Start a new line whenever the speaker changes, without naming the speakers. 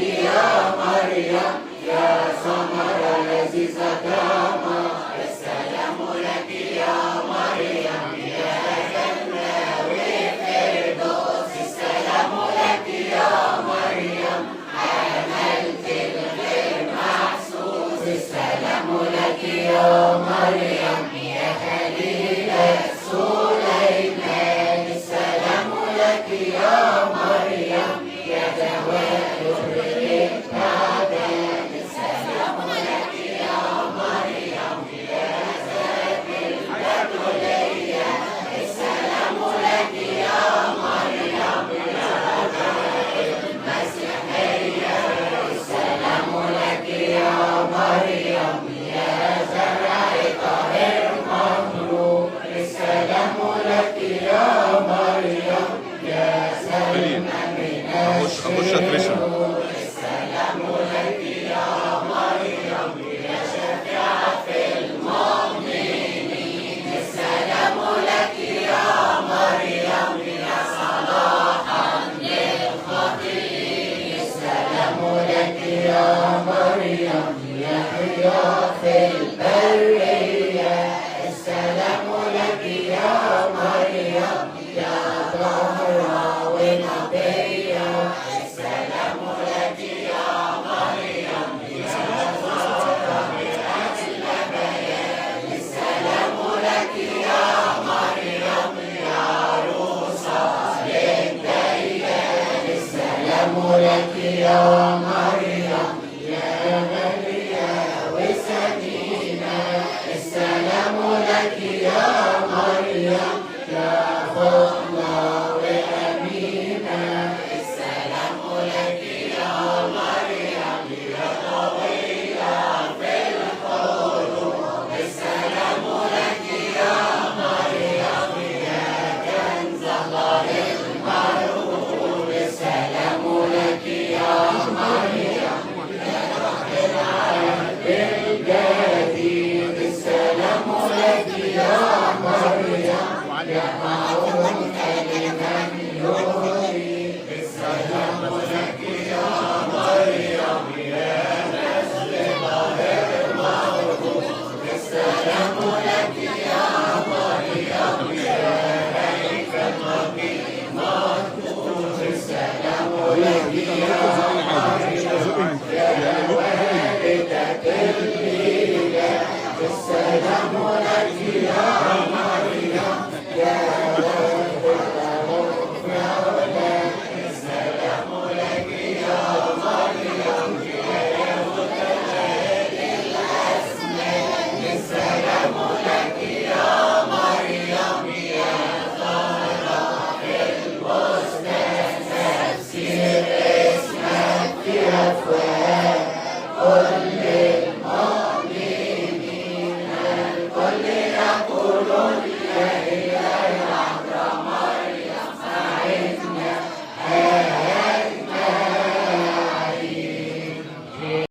يا مريم يا ثمر الذي زكاما السلام لك يا مريم يا جنة وفردوس السلام لك يا مريم عملت الغير محسوس السلام لك يا مريم يا خليلة سليمان السلام لك يا مريم يا دواء التعبان السلام لك يا مريم يا ذات البتولية السلام لك يا مريم يا دواء المسيحية السلام لك يا مريم يا زرع طاهر مملوك السلام لك يا مريم يا سلمى من الشرور السلام لك يا مريم يا شفيعة في المؤمنين السلام لك يا مريم يا صلاحا للخاطئين السلام لك يا مريم يا حياة في البرية السلام لك يا مريم يا طاهرة ونقية السلام لك يا مريم يا زهرة الأبيات السلام لك يا مريم يا عروسة للديان السلام لك يا مريم